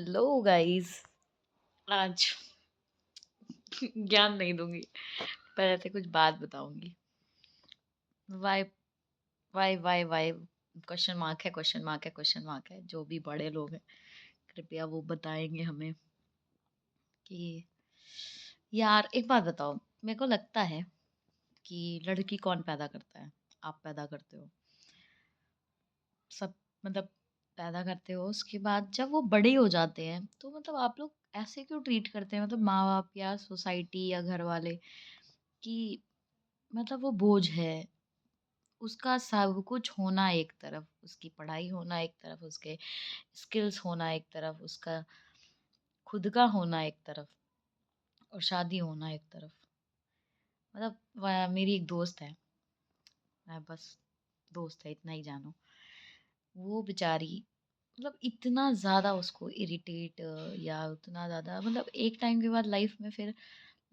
Hello guys. आज ज्ञान नहीं दूंगी, पर ऐसे कुछ बात बताऊंगी। Y Y Y Y question mark है, क्वेश्चन मार्क है, क्वेश्चन मार्क है। जो भी बड़े लोग हैं कृपया वो बताएंगे हमें कि यार एक बात बताओ। मेरे को लगता है कि लड़की कौन पैदा करता है? आप पैदा करते हो सब, मतलब पैदा करते हो। उसके बाद जब वो बड़े हो जाते हैं तो मतलब आप लोग ऐसे क्यों ट्रीट करते हैं, मतलब माँ बाप या सोसाइटी या घर वाले, कि मतलब वो बोझ है। उसका सब कुछ होना एक तरफ, उसकी पढ़ाई होना एक तरफ, उसके स्किल्स होना एक तरफ, उसका खुद का होना एक तरफ, और शादी होना एक तरफ। मतलब मेरी एक दोस्त है, मैं बस दोस्त है इतना ही जानो। वो बेचारी मतलब इतना ज़्यादा उसको इरिटेट, या उतना ज़्यादा मतलब एक टाइम के बाद लाइफ में फिर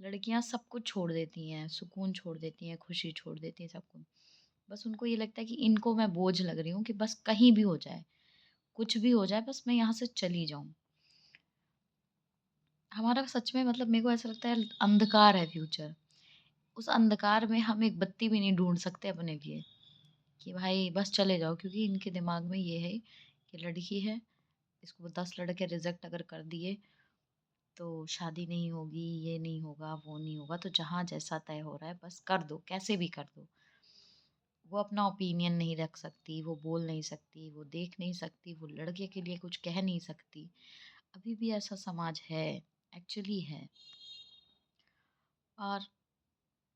लड़कियां सब कुछ छोड़ देती हैं, सुकून छोड़ देती हैं, खुशी छोड़ देती हैं, सब कुछ। बस उनको ये लगता है कि इनको मैं बोझ लग रही हूँ, कि बस कहीं भी हो जाए, कुछ भी हो जाए, बस मैं यहाँ से चली जाऊँ। हमारा सच में मतलब मेरे को ऐसा लगता है अंधकार है फ्यूचर। उस अंधकार में हम एक बत्ती भी नहीं ढूंढ सकते अपने लिए, कि भाई बस चले जाओ, क्योंकि इनके दिमाग में ये है कि लड़की है, इसको 10 लड़के रिजेक्ट अगर कर दिए तो शादी नहीं होगी, ये नहीं होगा, वो नहीं होगा, तो जहाँ जैसा तय हो रहा है बस कर दो, कैसे भी कर दो। वो अपना ओपिनियन नहीं रख सकती, वो बोल नहीं सकती, वो देख नहीं सकती, वो लड़के के लिए कुछ कह नहीं सकती। अभी भी ऐसा समाज है, एक्चुअली है। और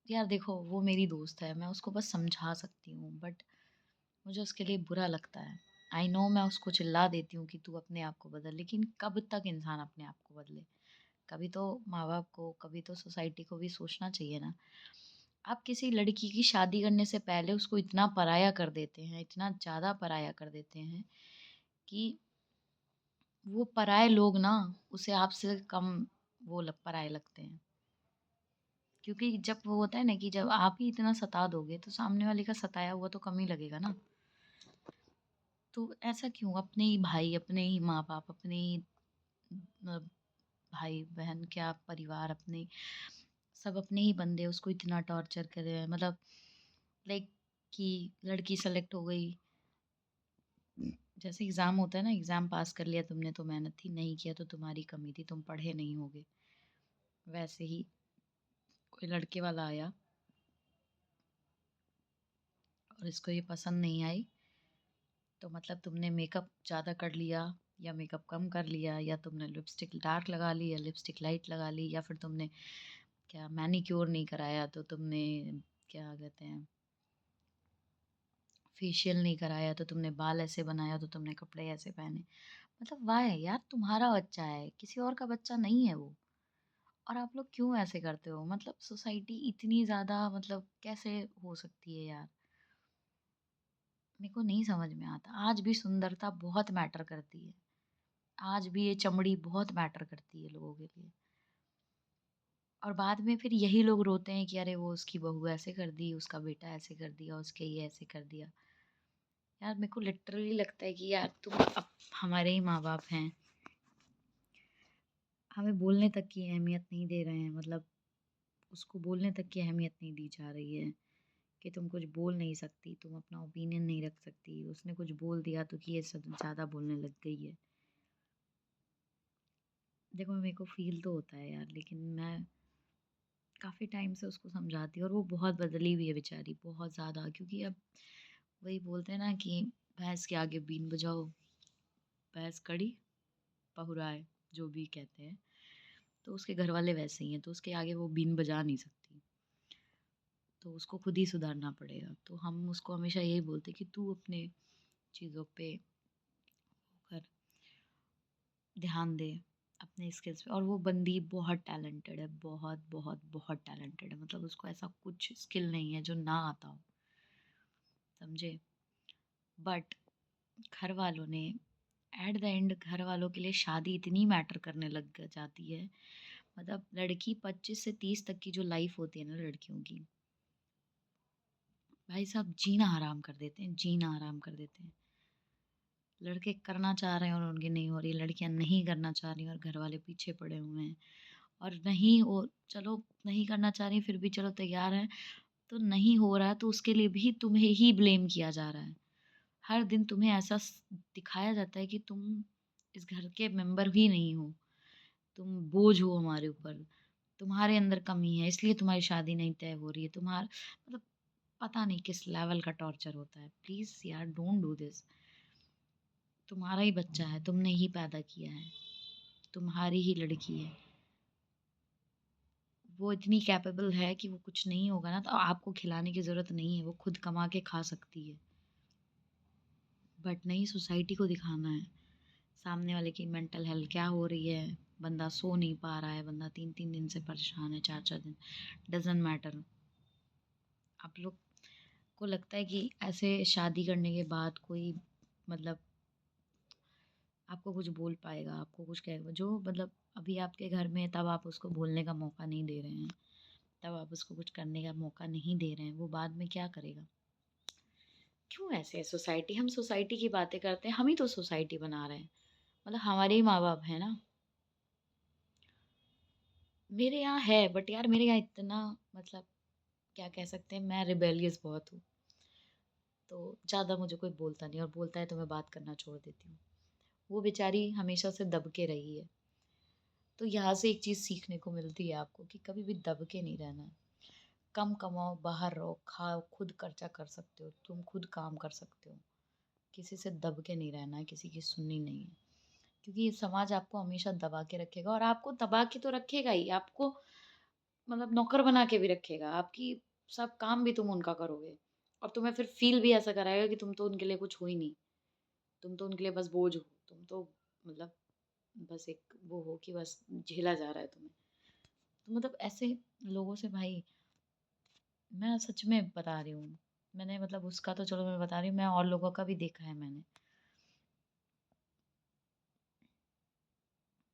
यार देखो, वो मेरी दोस्त है, मैं उसको बस समझा सकती हूँ, बट मुझे उसके लिए बुरा लगता है। आई नो मैं उसको चिल्ला देती हूँ कि तू अपने आप को बदल, लेकिन कब तक इंसान अपने आप को बदले? कभी तो माँ बाप को, कभी तो सोसाइटी को भी सोचना चाहिए ना। आप किसी लड़की की शादी करने से पहले उसको इतना पराया कर देते हैं, इतना ज़्यादा पराया कर देते हैं कि वो पराये लोग ना उसे आपसे कम पराये लगते हैं। क्योंकि जब वो होता है ना कि जब आप ही इतना सता दोगे तो सामने वाले का सताया हुआ तो कम ही लगेगा ना। तो ऐसा क्यों? अपने ही भाई, अपने ही माँ बाप, अपने ही भाई बहन, क्या परिवार, अपने सब अपने ही बंदे उसको इतना टॉर्चर कर रहे हैं। मतलब लाइक कि लड़की सेलेक्ट हो गई, जैसे एग्ज़ाम होता है ना, एग्ज़ाम पास कर लिया तुमने तो मेहनत थी, नहीं किया तो तुम्हारी कमी थी, तुम पढ़े नहीं होगे। वैसे ही कोई लड़के वाला आया और इसको ये पसंद नहीं आई, तो मतलब तुमने मेकअप ज़्यादा कर लिया या मेकअप कम कर लिया, या तुमने लिपस्टिक डार्क लगा ली या लिपस्टिक लाइट लगा ली, या फिर तुमने क्या मैनिक्योर नहीं कराया तो तुमने क्या कहते हैं फेशियल नहीं कराया, तो तुमने बाल ऐसे बनाया, तो तुमने कपड़े ऐसे पहने। मतलब वाह यार, तुम्हारा बच्चा है, किसी और का बच्चा नहीं है वो। और आप लोग क्यों ऐसे करते हो? मतलब सोसाइटी इतनी ज़्यादा मतलब कैसे हो सकती है यार? मेरे को नहीं समझ में आता। आज भी सुंदरता बहुत मैटर करती है, आज भी ये चमड़ी बहुत मैटर करती है लोगों के लिए। और बाद में फिर यही लोग रोते हैं कि अरे वो उसकी बहू ऐसे कर दी, उसका बेटा ऐसे कर दिया, उसके ये ऐसे कर दिया। यार मेरे को लिटरली लगता है कि यार तुम अब हमारे ही माँ बाप हैं, हमें बोलने तक की अहमियत नहीं दे रहे हैं। मतलब उसको बोलने तक की अहमियत नहीं दी जा रही है, कि तुम कुछ बोल नहीं सकती, तुम अपना ओपिनियन नहीं रख सकती। उसने कुछ बोल दिया तो कि ये सब ज़्यादा बोलने लग गई है। देखो मेरे को फील तो होता है यार, लेकिन मैं काफ़ी टाइम से उसको समझाती हूँ, और वो बहुत बदली हुई है बेचारी, बहुत ज़्यादा। क्योंकि अब वही बोलते हैं ना कि भैंस के आगे बीन बजाओ, भैंस कड़ी पहुराए, जो भी कहते हैं। तो उसके घर वाले वैसे ही हैं, तो उसके आगे वो बीन बजा नहीं सकती। तो उसको खुद ही सुधारना पड़ेगा। तो हम उसको हमेशा यही बोलते कि तू अपने चीज़ों पे कर ध्यान दे, अपने स्किल्स पे। और वो बंदी बहुत टैलेंटेड है, बहुत बहुत बहुत टैलेंटेड है। मतलब उसको ऐसा कुछ स्किल नहीं है जो ना आता हो, समझे? बट घर वालों ने एट द एंड, घर वालों के लिए शादी इतनी मैटर करने लग जाती है। मतलब लड़की 25 से 30 तक की जो लाइफ होती है ना लड़कियों की, भाई साहब जीना हराम कर देते हैं, जीना हराम कर देते हैं। लड़के करना चाह रहे हैं और उनकी नहीं हो रही, लड़कियां नहीं करना चाह रही और घर वाले पीछे पड़े हुए हैं। और नहीं हो, चलो नहीं करना चाह रही फिर भी चलो तैयार है, तो नहीं हो रहा है तो उसके लिए भी तुम्हें ही ब्लेम किया जा रहा है। हर दिन तुम्हें ऐसा दिखाया जाता है कि तुम इस घर के मेंबर भी नहीं हो, तुम बोझ हो हमारे ऊपर, तुम्हारे अंदर कमी है इसलिए तुम्हारी शादी नहीं तय हो रही है। तुम्हारा मतलब पता नहीं किस लेवल का टॉर्चर होता है। प्लीज यार डोंट डू दिस। तुम्हारा ही बच्चा है, तुमने ही पैदा किया है, तुम्हारी ही लड़की है, वो इतनी कैपेबल है कि वो कुछ नहीं होगा ना तो आपको खिलाने की ज़रूरत नहीं है, वो खुद कमा के खा सकती है। बट नहीं, सोसाइटी को दिखाना है सामने वाले की मेंटल हेल्थ क्या हो रही है, बंदा सो नहीं पा रहा है, बंदा 3-3 दिन से परेशान है, 4-4 दिन, डजेंट मैटर। आप लोग को लगता है कि ऐसे शादी करने के बाद कोई मतलब आपको कुछ बोल पाएगा, आपको कुछ कहेगा, जो मतलब अभी आपके घर में है तब आप उसको बोलने का मौका नहीं दे रहे हैं, तब आप उसको कुछ करने का मौका नहीं दे रहे हैं, वो बाद में क्या करेगा। क्यों ऐसे है सोसाइटी? हम सोसाइटी की बातें करते हैं, हम ही तो सोसाइटी बना रहे हैं, मतलब हमारे ही माँ बाप है ना। मेरे यहाँ है बट यार मेरे यहाँ इतना मतलब क्या कह सकते हैं, मैं रिबेलियस बहुत हूँ, तो ज़्यादा मुझे कोई बोलता नहीं, और बोलता है तो मैं बात करना छोड़ देती हूँ। वो बेचारी हमेशा से दब के रही है, तो यहाँ से एक चीज़ सीखने को मिलती है आपको कि कभी भी दब के नहीं रहना है। कम कमाओ, बाहर रहो, खाओ, खुद खर्चा कर सकते हो, तुम खुद काम कर सकते हो, किसी से दब के नहीं रहना है, किसी की सुननी नहीं है। क्योंकि ये समाज आपको हमेशा दबा के रखेगा, और आपको दबा के तो रखेगा ही, आपको मतलब नौकर बना के भी रखेगा, आपकी सब काम भी तुम उनका करोगे, और तुम्हें फिर फील भी ऐसा कराएगा कि तुम तो उनके लिए कुछ हो ही नहीं, तुम तो उनके लिए बस बोझ हो, तुम तो मतलब बस एक वो हो कि बस झेला जा रहा है तुम्हें। तो मतलब ऐसे लोगों से भाई, मैं सच में बता रही हूँ, मैंने मतलब उसका तो चलो मैं बता रही हूँ, मैं और लोगों का भी देखा है मैंने।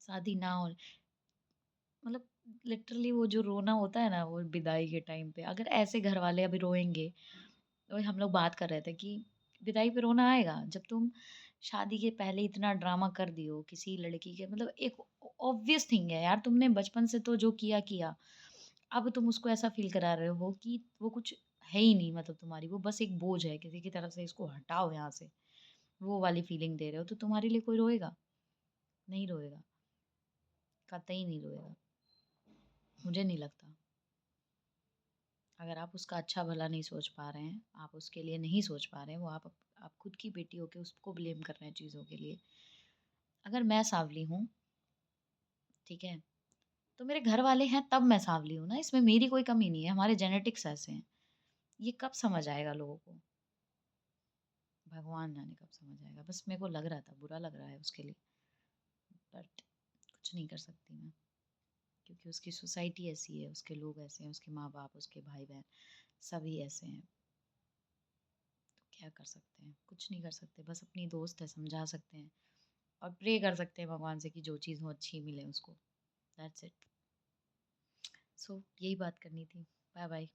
शादी ना हो मतलब लिटरली वो जो रोना होता है ना वो विदाई के टाइम पे, अगर ऐसे घर वाले अभी रोएंगे, तो हम लोग बात कर रहे थे कि विदाई पे रोना आएगा जब तुम शादी के पहले इतना ड्रामा कर दियो किसी लड़की के, मतलब एक ऑब्वियस थिंग है यार, तुमने बचपन से तो जो किया किया, अब तुम उसको ऐसा फील करा रहे हो कि वो कुछ है ही नहीं, मतलब तुम्हारी वो बस एक बोझ है किसी की तरफ से, इसको हटाओ यहाँ से, वो वाली फीलिंग दे रहे हो, तो तुम्हारे लिए कोई रोएगा? नहीं रोएगा, कतई नहीं रोएगा, मुझे नहीं लगता। अगर आप उसका अच्छा भला नहीं सोच पा रहे हैं, आप उसके लिए नहीं सोच पा रहे हैं, वो आप खुद की बेटी होके उसको ब्लेम कर रहे हैं चीज़ों के लिए। अगर मैं सांवली हूँ, ठीक है, तो मेरे घर वाले हैं तब मैं सांवली हूँ ना, इसमें मेरी कोई कमी नहीं है, हमारे जेनेटिक्स ऐसे हैं। ये कब समझ आएगा लोगों को? भगवान जाने कब समझ आएगा। बस मेरे को लग रहा था, बुरा लग रहा है उसके लिए, बट कुछ नहीं कर सकती मैं, क्योंकि उसकी सोसाइटी ऐसी है, उसके लोग ऐसे हैं, उसके माँ बाप, उसके भाई बहन सभी ऐसे हैं। क्या कर सकते हैं? कुछ नहीं कर सकते, बस अपनी दोस्त है, समझा सकते हैं और प्रे कर सकते हैं भगवान से कि जो चीज़ हो अच्छी मिले उसको। That's it. सो यही बात करनी थी। Bye bye.